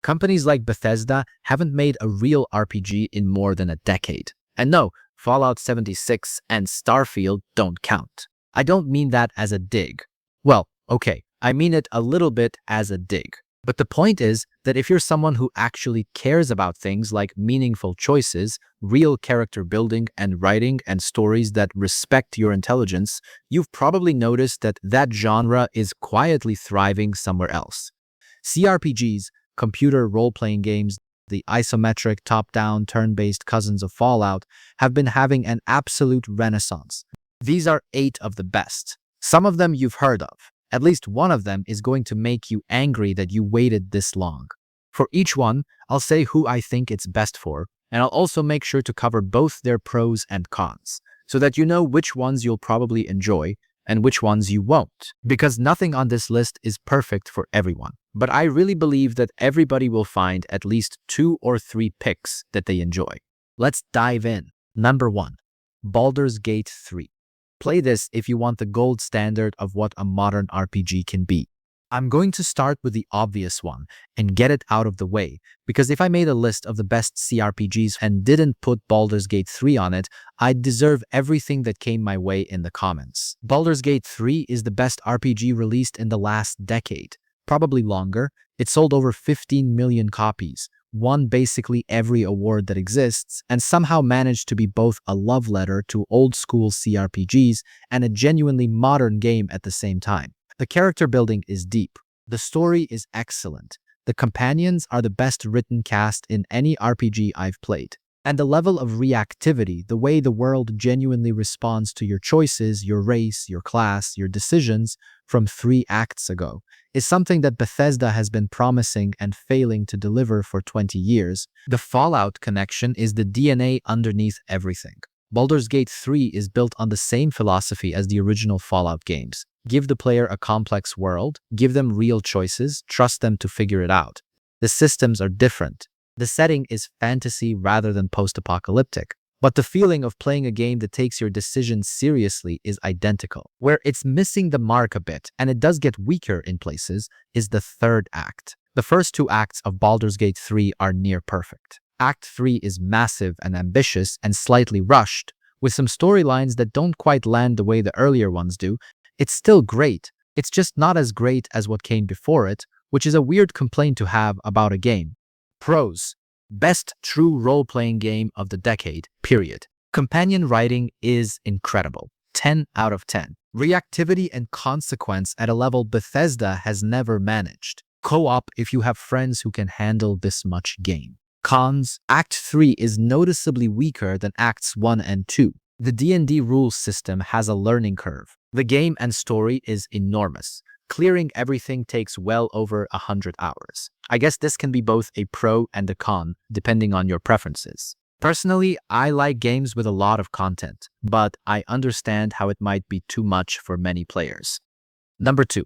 Companies like Bethesda haven't made a real RPG in more than a decade. And no, Fallout 76 and Starfield don't count. I don't mean that as a dig. Well, okay, I mean it a little bit as a dig. But the point is that if you're someone who actually cares about things like meaningful choices, real character building and writing and stories that respect your intelligence, you've probably noticed that that genre is quietly thriving somewhere else. CRPGs, computer role-playing games, the isometric top-down turn-based cousins of Fallout, have been having an absolute renaissance. These are 8 of the best. Some of them you've heard of. At least one of them is going to make you angry that you waited this long. For each one, I'll say who I think it's best for, and I'll also make sure to cover both their pros and cons, so that you know which ones you'll probably enjoy and which ones you won't. Because nothing on this list is perfect for everyone. But I really believe that everybody will find at least 2 or 3 picks that they enjoy. Let's dive in. Number 1. Baldur's Gate 3. Play this if you want the gold standard of what a modern RPG can be. I'm going to start with the obvious one and get it out of the way, because if I made a list of the best CRPGs and didn't put Baldur's Gate 3 on it, I'd deserve everything that came my way in the comments. Baldur's Gate 3 is the best RPG released in the last decade, probably longer. It sold over 15 million copies, won basically every award that exists, and somehow managed to be both a love letter to old-school CRPGs and a genuinely modern game at the same time. The character building is deep. The story is excellent. The companions are the best written cast in any RPG I've played. And the level of reactivity, the way the world genuinely responds to your choices, your race, your class, your decisions from 3 acts ago, is something that Bethesda has been promising and failing to deliver for 20 years. The Fallout connection is the DNA underneath everything. Baldur's Gate 3 is built on the same philosophy as the original Fallout games. Give the player a complex world, give them real choices, trust them to figure it out. The systems are different. The setting is fantasy rather than post-apocalyptic. But the feeling of playing a game that takes your decisions seriously is identical. Where it's missing the mark a bit, and it does get weaker in places, is the 3rd act. The first 2 acts of Baldur's Gate 3 are near perfect. Act 3 is massive and ambitious and slightly rushed, with some storylines that don't quite land the way the earlier ones do. It's still great. It's just not as great as what came before it, which is a weird complaint to have about a game. Pros. Best true role-playing game of the decade, period. Companion writing is incredible. 10 out of 10. Reactivity and consequence at a level Bethesda has never managed. Co-op if you have friends who can handle this much game. Cons. Act 3 is noticeably weaker than Acts 1 and 2. The D&D rules system has a learning curve. The game and story is enormous. Clearing everything takes well over 100 hours. I guess this can be both a pro and a con, depending on your preferences. Personally, I like games with a lot of content, but I understand how it might be too much for many players. Number 2.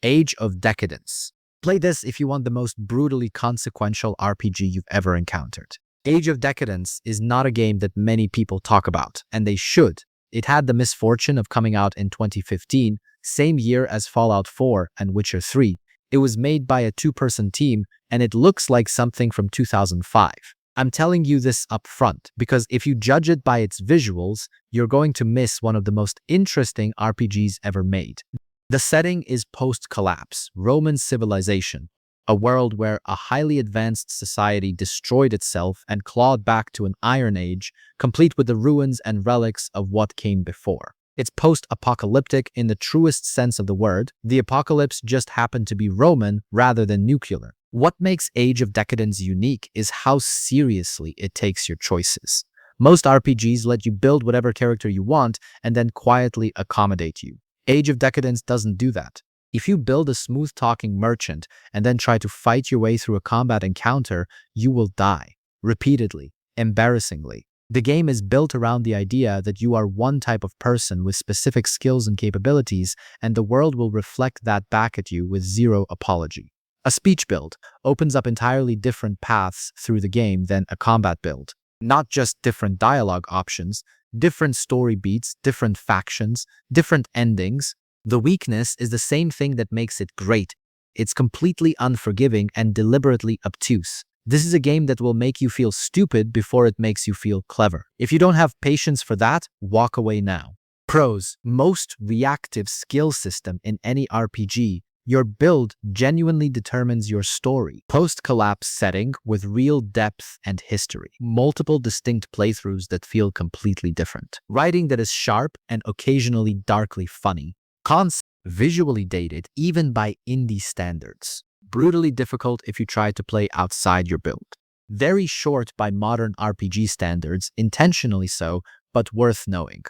Age of Decadence. Play this if you want the most brutally consequential RPG you've ever encountered. Age of Decadence is not a game that many people talk about, and they should. It had the misfortune of coming out in 2015, same year as Fallout 4 and Witcher 3. It was made by a 2-person team, and it looks like something from 2005. I'm telling you this up front, because if you judge it by its visuals, you're going to miss one of the most interesting RPGs ever made. The setting is post-collapse, Roman civilization, a world where a highly advanced society destroyed itself and clawed back to an Iron Age, complete with the ruins and relics of what came before. It's post-apocalyptic in the truest sense of the word. The apocalypse just happened to be Roman rather than nuclear. What makes Age of Decadence unique is how seriously it takes your choices. Most RPGs let you build whatever character you want and then quietly accommodate you. Age of Decadence doesn't do that. If you build a smooth-talking merchant and then try to fight your way through a combat encounter, you will die. Repeatedly. Embarrassingly. The game is built around the idea that you are one type of person with specific skills and capabilities, and the world will reflect that back at you with zero apology. A speech build opens up entirely different paths through the game than a combat build. Not just different dialogue options, different story beats, different factions, different endings. The weakness is the same thing that makes it great. it's completely unforgiving and deliberately obtuse. This is a game that will make you feel stupid before it makes you feel clever. If you don't have patience for that, walk away now. Pros: most reactive skill system in any RPG. Your build genuinely determines your story. Post-collapse setting with real depth and history. Multiple distinct playthroughs that feel completely different. Writing that is sharp and occasionally darkly funny. Cons: visually dated even by indie standards. Brutally difficult if you try to play outside your build. Very short by modern RPG standards, intentionally so, but worth knowing.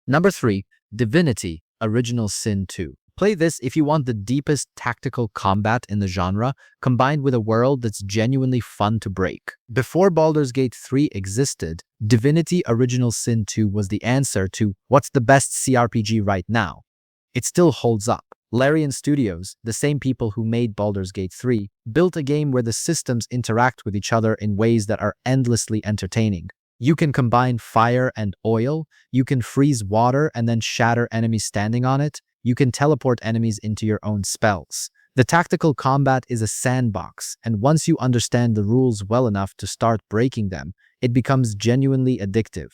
Number 3, Divinity, Original Sin 2. Play this if you want the deepest tactical combat in the genre, combined with a world that's genuinely fun to break. Before Baldur's Gate 3 existed, Divinity Original Sin 2 was the answer to what's the best CRPG right now. It still holds up. Larian Studios, the same people who made Baldur's Gate 3, built a game where the systems interact with each other in ways that are endlessly entertaining. You can combine fire and oil, you can freeze water and then shatter enemies standing on it, you can teleport enemies into your own spells. The tactical combat is a sandbox, and once you understand the rules well enough to start breaking them, it becomes genuinely addictive.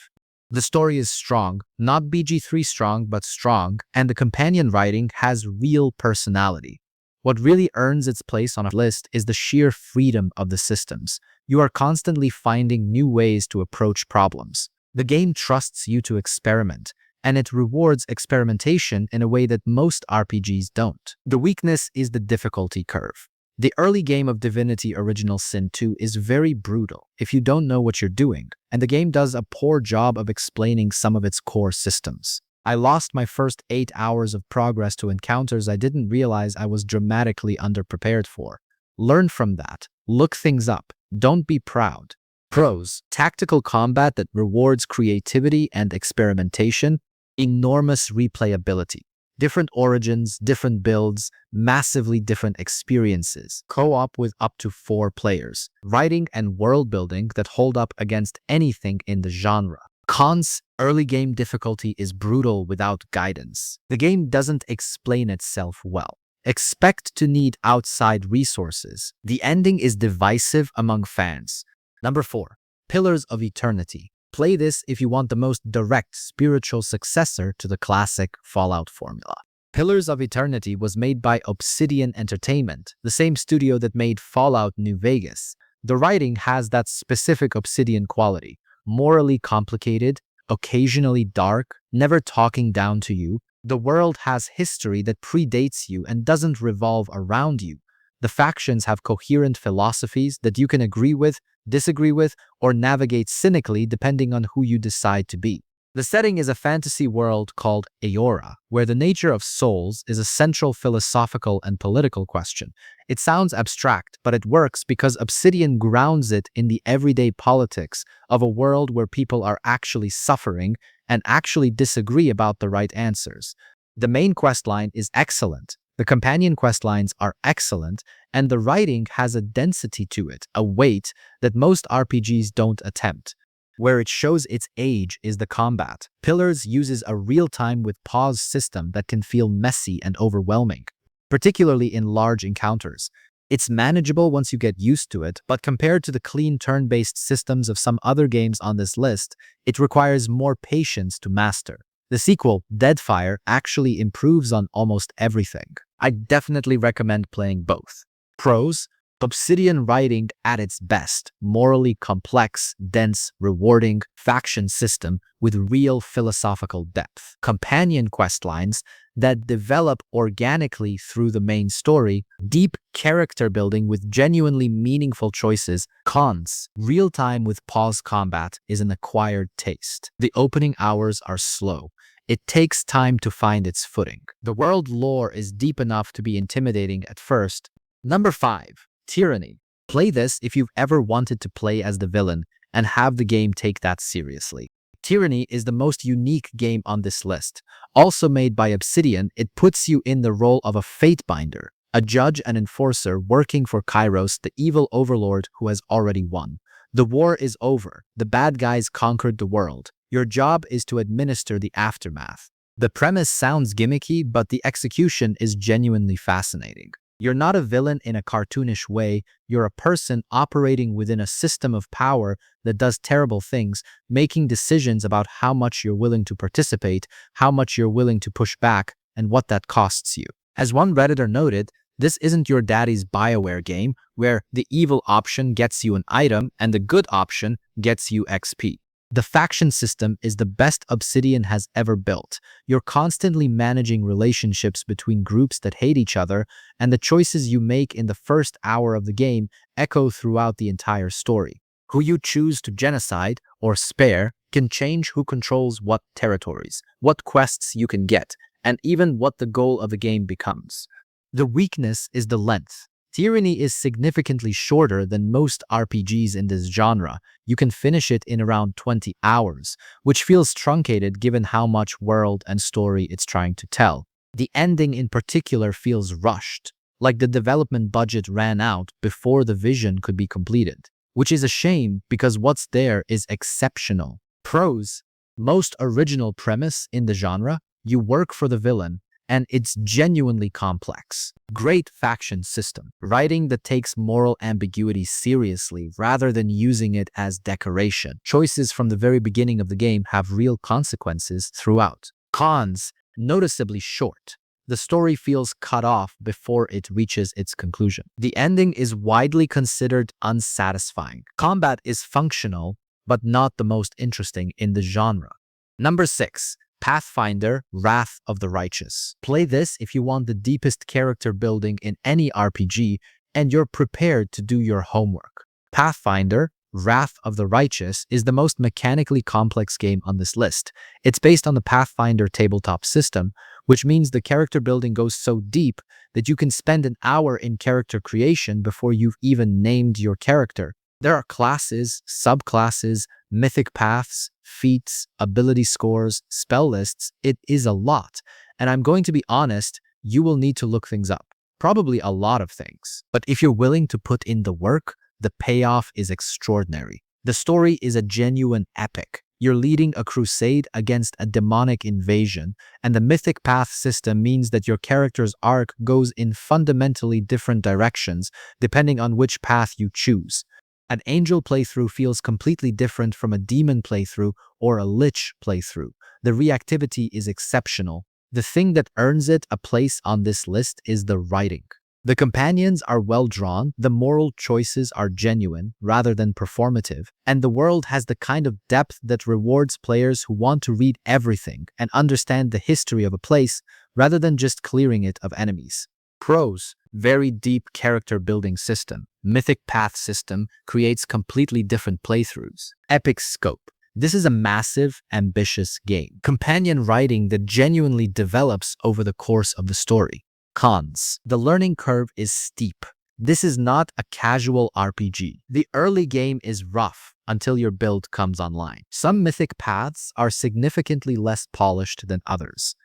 The story is strong, not BG3 strong, but strong, and the companion writing has real personality. What really earns its place on a list is the sheer freedom of the systems. You are constantly finding new ways to approach problems. The game trusts you to experiment, and it rewards experimentation in a way that most RPGs don't. The weakness is the difficulty curve. The early game of Divinity Original Sin 2 is very brutal if you don't know what you're doing, and the game does a poor job of explaining some of its core systems. I lost my first 8 hours of progress to encounters I didn't realize I was dramatically underprepared for. Learn from that. Look things up. Don't be proud. Pros: tactical combat that rewards creativity and experimentation, enormous replayability. Different origins, different builds, massively different experiences. Co-op with up to 4 players. Writing and world building that hold up against anything in the genre. Cons: early game difficulty is brutal without guidance. The game doesn't explain itself well. Expect to need outside resources. The ending is divisive among fans. Number 4, Pillars of Eternity. Play this if you want the most direct spiritual successor to the classic Fallout formula. Pillars of Eternity was made by Obsidian Entertainment, the same studio that made Fallout New Vegas. The writing has that specific Obsidian quality. Morally complicated, occasionally dark, never talking down to you. The world has history that predates you and doesn't revolve around you. The factions have coherent philosophies that you can agree with, disagree with, or navigate cynically depending on who you decide to be. The setting is a fantasy world called Eora, where the nature of souls is a central philosophical and political question. It sounds abstract, but it works because Obsidian grounds it in the everyday politics of a world where people are actually suffering and actually disagree about the right answers. The main questline is excellent. The companion questlines are excellent, and the writing has a density to it, a weight that most RPGs don't attempt. Where it shows its age is the combat. Pillars uses a real-time with pause system that can feel messy and overwhelming, particularly in large encounters. It's manageable once you get used to it, but compared to the clean turn-based systems of some other games on this list, it requires more patience to master. The sequel, Deadfire, actually improves on almost everything. I definitely recommend playing both. Pros: Obsidian writing at its best, morally complex, dense, rewarding faction system with real philosophical depth. Companion questlines that develop organically through the main story, deep character building with genuinely meaningful choices. Cons: real-time with pause combat is an acquired taste. The opening hours are slow. It takes time to find its footing. The world lore is deep enough to be intimidating at first. Number 5, Tyranny. Play this if you've ever wanted to play as the villain and have the game take that seriously. Tyranny is the most unique game on this list. Also made by Obsidian, it puts you in the role of a Fatebinder, a judge and enforcer working for Kairos, the evil overlord who has already won. The war is over. The bad guys conquered the world. Your job is to administer the aftermath. The premise sounds gimmicky, but the execution is genuinely fascinating. You're not a villain in a cartoonish way, you're a person operating within a system of power that does terrible things, making decisions about how much you're willing to participate, how much you're willing to push back, and what that costs you. As one Redditor noted, this isn't your daddy's BioWare game where the evil option gets you an item and the good option gets you XP. The faction system is the best Obsidian has ever built. You're constantly managing relationships between groups that hate each other, and the choices you make in the first hour of the game echo throughout the entire story. Who you choose to genocide or spare can change who controls what territories, what quests you can get, and even what the goal of the game becomes. The weakness is the length. Tyranny is significantly shorter than most RPGs in this genre. You can finish it in around 20 hours, which feels truncated given how much world and story it's trying to tell. The ending in particular feels rushed, like the development budget ran out before the vision could be completed, which is a shame because what's there is exceptional. Pros: most original premise in the genre, you work for the villain, and it's genuinely complex. Great faction system. Writing that takes moral ambiguity seriously rather than using it as decoration. Choices from the very beginning of the game have real consequences throughout. Cons: noticeably short. The story feels cut off before it reaches its conclusion. The ending is widely considered unsatisfying. Combat is functional, but not the most interesting in the genre. Number 6. Pathfinder, Wrath of the Righteous. Play this if you want the deepest character building in any RPG and you're prepared to do your homework. Pathfinder, Wrath of the Righteous is the most mechanically complex game on this list. It's based on the Pathfinder tabletop system, which means the character building goes so deep that you can spend an hour in character creation before you've even named your character. There are classes, subclasses, mythic paths, feats, ability scores, spell lists. It is a lot. And I'm going to be honest, you will need to look things up. Probably a lot of things. But if you're willing to put in the work, the payoff is extraordinary. The story is a genuine epic. You're leading a crusade against a demonic invasion, and the mythic path system means that your character's arc goes in fundamentally different directions depending on which path you choose. An angel playthrough feels completely different from a demon playthrough or a lich playthrough. The reactivity is exceptional. The thing that earns it a place on this list is the writing. The companions are well drawn, the moral choices are genuine rather than performative, and the world has the kind of depth that rewards players who want to read everything and understand the history of a place rather than just clearing it of enemies. Pros: very deep character building system. Mythic path system creates completely different playthroughs. Epic scope. This is a massive, ambitious game. Companion writing that genuinely develops over the course of the story. Cons: the learning curve is steep. This is not a casual RPG. The early game is rough until your build comes online. Some mythic paths are significantly less polished than others.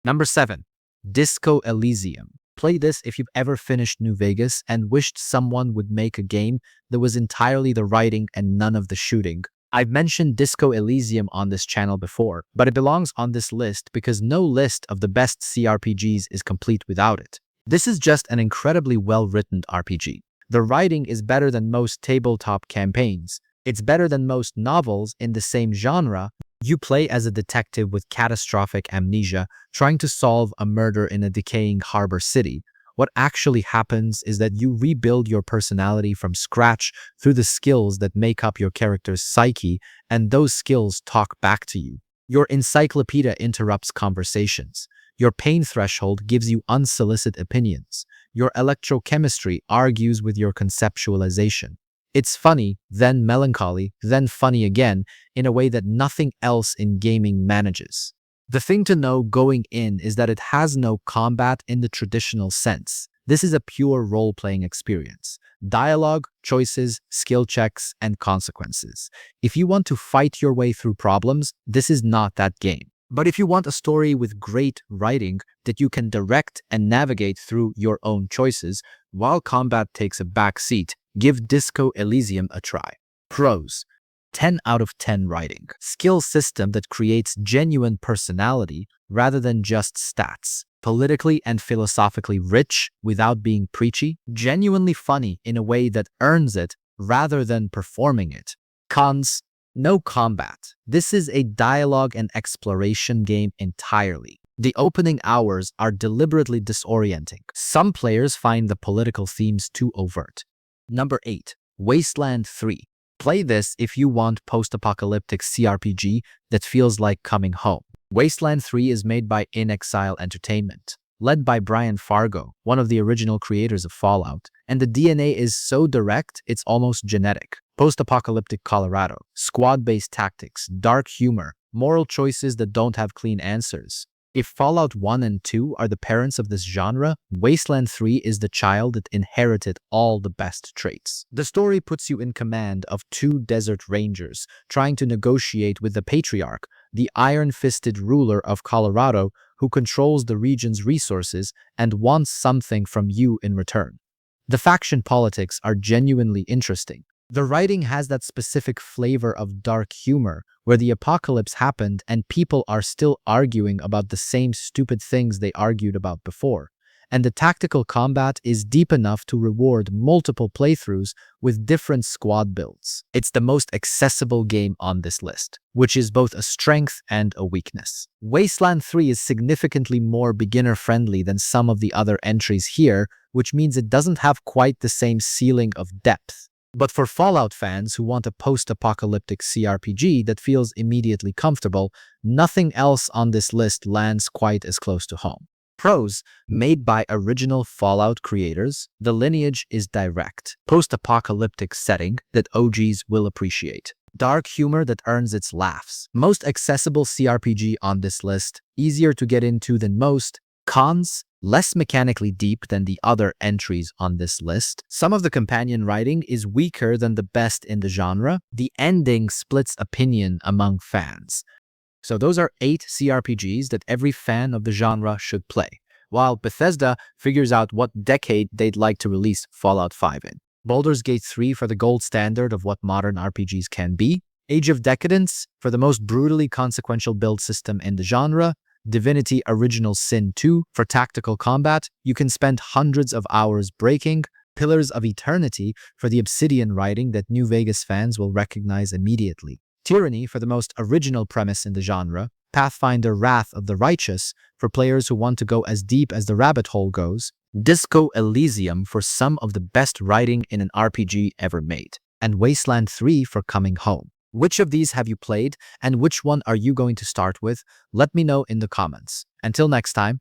Number 7. Disco Elysium. Play this if you've ever finished New Vegas and wished someone would make a game that was entirely the writing and none of the shooting. I've mentioned Disco Elysium on this channel before, but it belongs on this list because no list of the best CRPGs is complete without it. This is just an incredibly well-written RPG. The writing is better than most tabletop campaigns. It's better than most novels in the same genre. You play as a detective with catastrophic amnesia, trying to solve a murder in a decaying harbor city. What actually happens is that you rebuild your personality from scratch through the skills that make up your character's psyche, and those skills talk back to you. Your encyclopedia interrupts conversations. Your pain threshold gives you unsolicited opinions. Your electrochemistry argues with your conceptualization. It's funny, then melancholy, then funny again, in a way that nothing else in gaming manages. The thing to know going in is that it has no combat in the traditional sense. This is a pure role-playing experience. Dialogue, choices, skill checks, and consequences. If you want to fight your way through problems, this is not that game. But if you want a story with great writing that you can direct and navigate through your own choices, while combat takes a back seat, give Disco Elysium a try. Pros: 10 out of 10 writing. Skill system that creates genuine personality rather than just stats. politically and philosophically rich without being preachy, genuinely funny in a way that earns it rather than performing it. Cons: no combat. This is a dialogue and exploration game entirely. The opening hours are deliberately disorienting. Some players find the political themes too overt. Number 8. Wasteland 3. Play this if you want post-apocalyptic CRPG that feels like coming home. Wasteland 3 is made by In Exile Entertainment, led by Brian Fargo, one of the original creators of Fallout, and the DNA is so direct it's almost genetic. Post-apocalyptic Colorado, squad-based tactics, dark humor, moral choices that don't have clean answers. If Fallout 1 and 2 are the parents of this genre, Wasteland 3 is the child that inherited all the best traits. The story puts you in command of two desert rangers trying to negotiate with the Patriarch, the iron-fisted ruler of Colorado who controls the region's resources and wants something from you in return. The faction politics are genuinely interesting. The writing has that specific flavor of dark humor where the apocalypse happened and people are still arguing about the same stupid things they argued about before. And the tactical combat is deep enough to reward multiple playthroughs with different squad builds. It's the most accessible game on this list, which is both a strength and a weakness. Wasteland 3 is significantly more beginner-friendly than some of the other entries here, which means it doesn't have quite the same ceiling of depth. But for Fallout fans who want a post-apocalyptic CRPG that feels immediately comfortable, nothing else on this list lands quite as close to home. Pros: made by original Fallout creators, the lineage is direct. Post-apocalyptic setting that OGs will appreciate. Dark humor that earns its laughs. Most accessible CRPG on this list, easier to get into than most. Cons: less mechanically deep than the other entries on this list. Some of the companion writing is weaker than the best in the genre. The ending splits opinion among fans. So those are 8 CRPGs that every fan of the genre should play, while Bethesda figures out what decade they'd like to release Fallout 5 in. Baldur's Gate 3 for the gold standard of what modern RPGs can be. Age of Decadence for the most brutally consequential build system in the genre. Divinity Original Sin 2 for tactical combat you can spend hundreds of hours breaking. Pillars of Eternity for the Obsidian writing that New Vegas fans will recognize immediately. Tyranny for the most original premise in the genre. Pathfinder Wrath of the Righteous for players who want to go as deep as the rabbit hole goes. Disco Elysium for some of the best writing in an RPG ever made. And Wasteland 3 for coming home. Which of these have you played, and which one are you going to start with? Let me know in the comments. Until next time.